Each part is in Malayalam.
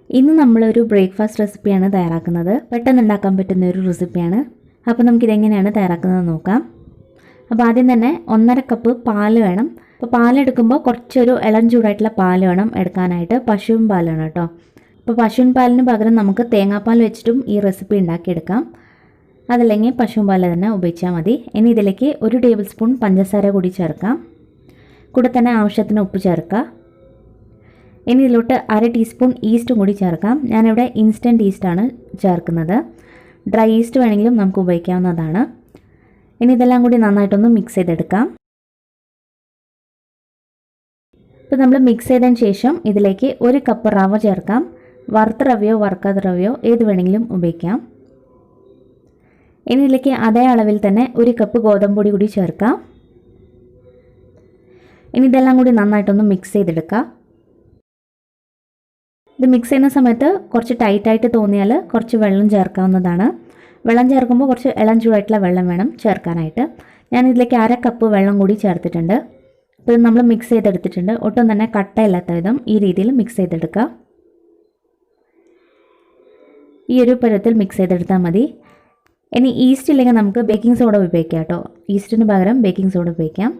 ഇന്ന് നമ്മളൊരു ബ്രേക്ക്ഫാസ്റ്റ് റെസിപ്പിയാണ് തയ്യാറാക്കുന്നത്. പെട്ടെന്ന് ഉണ്ടാക്കാൻ പറ്റുന്ന ഒരു റെസിപ്പിയാണ്. അപ്പോൾ നമുക്കിതെങ്ങനെയാണ് തയ്യാറാക്കുന്നത് നോക്കാം. അപ്പോൾ ആദ്യം തന്നെ 1.5 കപ്പ് പാല് വേണം. അപ്പോൾ പാലെടുക്കുമ്പോൾ കുറച്ചൊരു ഇളം ചൂടായിട്ടുള്ള പാൽ വേണം എടുക്കാനായിട്ട്. പശുവിൻ പാലാണ് കേട്ടോ. അപ്പോൾ പശുവിൻ പാലിന് പകരം നമുക്ക് തേങ്ങാപ്പാൽ വെച്ചിട്ടും ഈ റെസിപ്പി ഉണ്ടാക്കിയെടുക്കാം. അതല്ലെങ്കിൽ പശുവിൻ പാൽ തന്നെ ഉപയോഗിച്ചാൽ മതി. ഇനി ഇതിലേക്ക് 1 ടേബിൾ സ്പൂൺ പഞ്ചസാര കൂടി ചേർക്കാം. കൂടെ തന്നെ ആവശ്യത്തിന് ഉപ്പ് ചേർക്കുക. ഇനി ഇതിലോട്ട് 1/2 ടീസ്പൂൺ ഈസ്റ്റും കൂടി ചേർക്കാം. ഞാനിവിടെ ഇൻസ്റ്റൻറ്റ് ഈസ്റ്റാണ് ചേർക്കുന്നത്. ഡ്രൈ ഈസ്റ്റ് വേണമെങ്കിലും നമുക്ക് ഉപയോഗിക്കാവുന്നതാണ്. ഇനി ഇതെല്ലാം കൂടി നന്നായിട്ടൊന്ന് മിക്സ് ചെയ്തെടുക്കാം. ഇപ്പോൾ നമ്മൾ മിക്സ് ചെയ്തതിന് ശേഷം ഇതിലേക്ക് 1 കപ്പ് റവ ചേർക്കാം. വറുത്ത റവയോ വറുക്കാത്ത റവയോ ഏത് വേണമെങ്കിലും ഉപയോഗിക്കാം. ഇനി ഇതിലേക്ക് അതേ അളവിൽ തന്നെ 1 കപ്പ് ഗോതമ്പ് പൊടി കൂടി ചേർക്കാം. ഇനി ഇതെല്ലാം കൂടി നന്നായിട്ടൊന്ന് മിക്സ് ചെയ്തെടുക്കാം. ഇത് മിക്സ് ചെയ്യുന്ന സമയത്ത് കുറച്ച് ടൈറ്റായിട്ട് തോന്നിയാൽ കുറച്ച് വെള്ളം ചേർക്കാവുന്നതാണ്. വെള്ളം ചേർക്കുമ്പോൾ കുറച്ച് ഇളം ചൂടായിട്ടുള്ള വെള്ളം വേണം ചേർക്കാനായിട്ട്. ഞാൻ ഇതിലേക്ക് 1/2 കപ്പ് വെള്ളം കൂടി ചേർത്തിട്ടുണ്ട്. അപ്പോൾ ഇത് നമ്മൾ മിക്സ് ചെയ്തെടുത്തിട്ടുണ്ട്. ഒട്ടും തന്നെ കട്ടയില്ലാത്ത വിധം ഈ രീതിയിൽ മിക്സ് ചെയ്തെടുക്കുക. ഈ ഒരു പരുവത്തിൽ മിക്സ് ചെയ്തെടുത്താൽ മതി. ഇനി ഈസ്റ്റ് ഇല്ലെങ്കിൽ നമുക്ക് ബേക്കിംഗ് സോഡ ഉപയോഗിക്കാം കേട്ടോ. ഈസ്റ്റിന് പകരം ബേക്കിംഗ് സോഡ ഉപയോഗിക്കാം.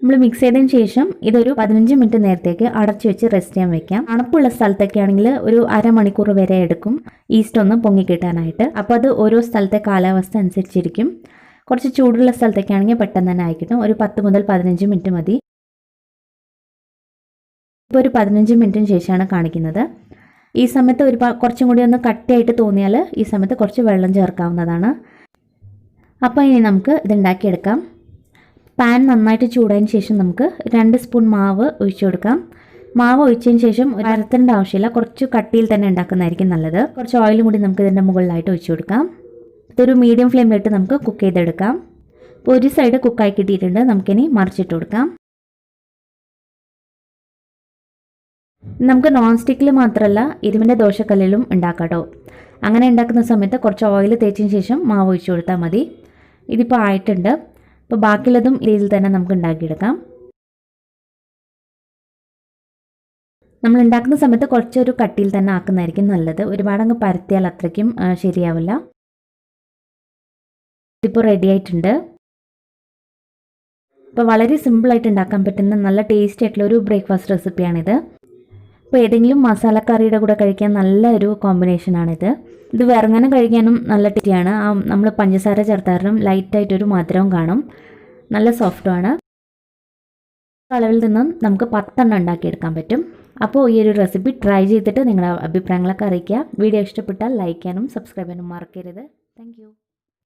നമ്മൾ മിക്സ് ചെയ്തതിന് ശേഷം ഇതൊരു 15 മിനിറ്റ് നേരത്തേക്ക് അടച്ചു വെച്ച് റെസ്റ്റ് ചെയ്യാൻ വെക്കാം. തണുപ്പുള്ള സ്ഥലത്തൊക്കെ ആണെങ്കിൽ ഒരു അരമണിക്കൂർ വരെ എടുക്കും ഈസ്റ്റ് ഒന്ന് പൊങ്ങിക്കിട്ടാനായിട്ട്. അപ്പോൾ അത് ഓരോ സ്ഥലത്തെ കാലാവസ്ഥ അനുസരിച്ചിരിക്കും. കുറച്ച് ചൂടുള്ള സ്ഥലത്തൊക്കെ ആണെങ്കിൽ പെട്ടെന്ന് തന്നെ ആയിക്കിട്ടും. ഒരു 10 മുതൽ 15 മിനിറ്റ് മതി. ഇപ്പോൾ ഒരു 15 മിനിറ്റിന് ശേഷമാണ് കാണിക്കുന്നത്. ഈ സമയത്ത് കുറച്ചും കൂടി ഒന്ന് കട്ടിയായിട്ട് തോന്നിയാൽ ഈ സമയത്ത് കുറച്ച് വെള്ളം ചേർക്കാവുന്നതാണ്. അപ്പോൾ ഇനി നമുക്ക് ഇതുണ്ടാക്കിയെടുക്കാം. പാൻ നന്നായിട്ട് ചൂടായതിന് ശേഷം നമുക്ക് 2 സ്പൂൺ മാവ് ഒഴിച്ചു കൊടുക്കാം. മാവ് ഒഴിച്ചതിന് ശേഷം പരത്തേണ്ട ആവശ്യമില്ല. കുറച്ച് കട്ടിയിൽ തന്നെ ഉണ്ടാക്കുന്നതായിരിക്കും നല്ലത്. കുറച്ച് ഓയിലും കൂടി നമുക്ക് ഇതിൻ്റെ മുകളിലായിട്ട് ഒഴിച്ചു കൊടുക്കാം. ഇതൊരു മീഡിയം ഫ്ലെയിമിലിട്ട് നമുക്ക് കുക്ക് ചെയ്തെടുക്കാം. ഇപ്പോൾ ഒരു സൈഡ് കുക്കായി കിട്ടിയിട്ടുണ്ട്. നമുക്കിനി മറിച്ചിട്ട് കൊടുക്കാം. നമുക്ക് നോൺ സ്റ്റിക്കിൽ മാത്രമല്ല ഇരുമ്പിൻ്റെ ദോശക്കല്ലിലും ഉണ്ടാക്കാം കേട്ടോ. അങ്ങനെ ഉണ്ടാക്കുന്ന സമയത്ത് കുറച്ച് ഓയിൽ തേച്ചതിന് ശേഷം മാവ് ഒഴിച്ചു കൊടുത്താൽ മതി. ഇതിപ്പോൾ ആയിട്ടുണ്ട്. അപ്പോൾ ബാക്കിയുള്ളതും രീതിയിൽ തന്നെ നമുക്ക് ഉണ്ടാക്കിയെടുക്കാം. നമ്മൾ ഉണ്ടാക്കുന്ന സമയത്ത് കുറച്ചൊരു കട്ടിയിൽ തന്നെ ആക്കുന്നതായിരിക്കും നല്ലത്. ഒരുപാടങ്ങ് പരത്തിയാൽ അത്രയ്ക്കും ശരിയാവില്ല. ഇതിപ്പോൾ റെഡി ആയിട്ടുണ്ട്. ഇപ്പോൾ വളരെ സിമ്പിളായിട്ട് ഉണ്ടാക്കാൻ പറ്റുന്ന നല്ല ടേസ്റ്റി ആയിട്ടുള്ള ഒരു ബ്രേക്ക്ഫാസ്റ്റ് റെസിപ്പിയാണിത്. അപ്പോൾ ഏതെങ്കിലും മസാലക്കറിയുടെ കൂടെ കഴിക്കാൻ നല്ലൊരു കോമ്പിനേഷനാണിത്. ഇത് വെറുങ്ങനെ കഴിക്കാനും നല്ല ടേസ്റ്റിയാണ്. നമ്മൾ പഞ്ചസാര ചേർത്താലും ലൈറ്റായിട്ടൊരു മധുരവും കാണും. നല്ല സോഫ്റ്റുമാണ്. അളവിൽ നിന്നും നമുക്ക് 10 ഉണ്ടാക്കിയെടുക്കാൻ പറ്റും. അപ്പോൾ ഈ ഒരു റെസിപ്പി ട്രൈ ചെയ്തിട്ട് നിങ്ങളുടെ അഭിപ്രായങ്ങളൊക്കെ അറിയിക്കുക. വീഡിയോ ഇഷ്ടപ്പെട്ടാൽ ലൈക്ക് ചെയ്യാനും സബ്സ്ക്രൈബ് ചെയ്യാനും മറക്കരുത്. താങ്ക്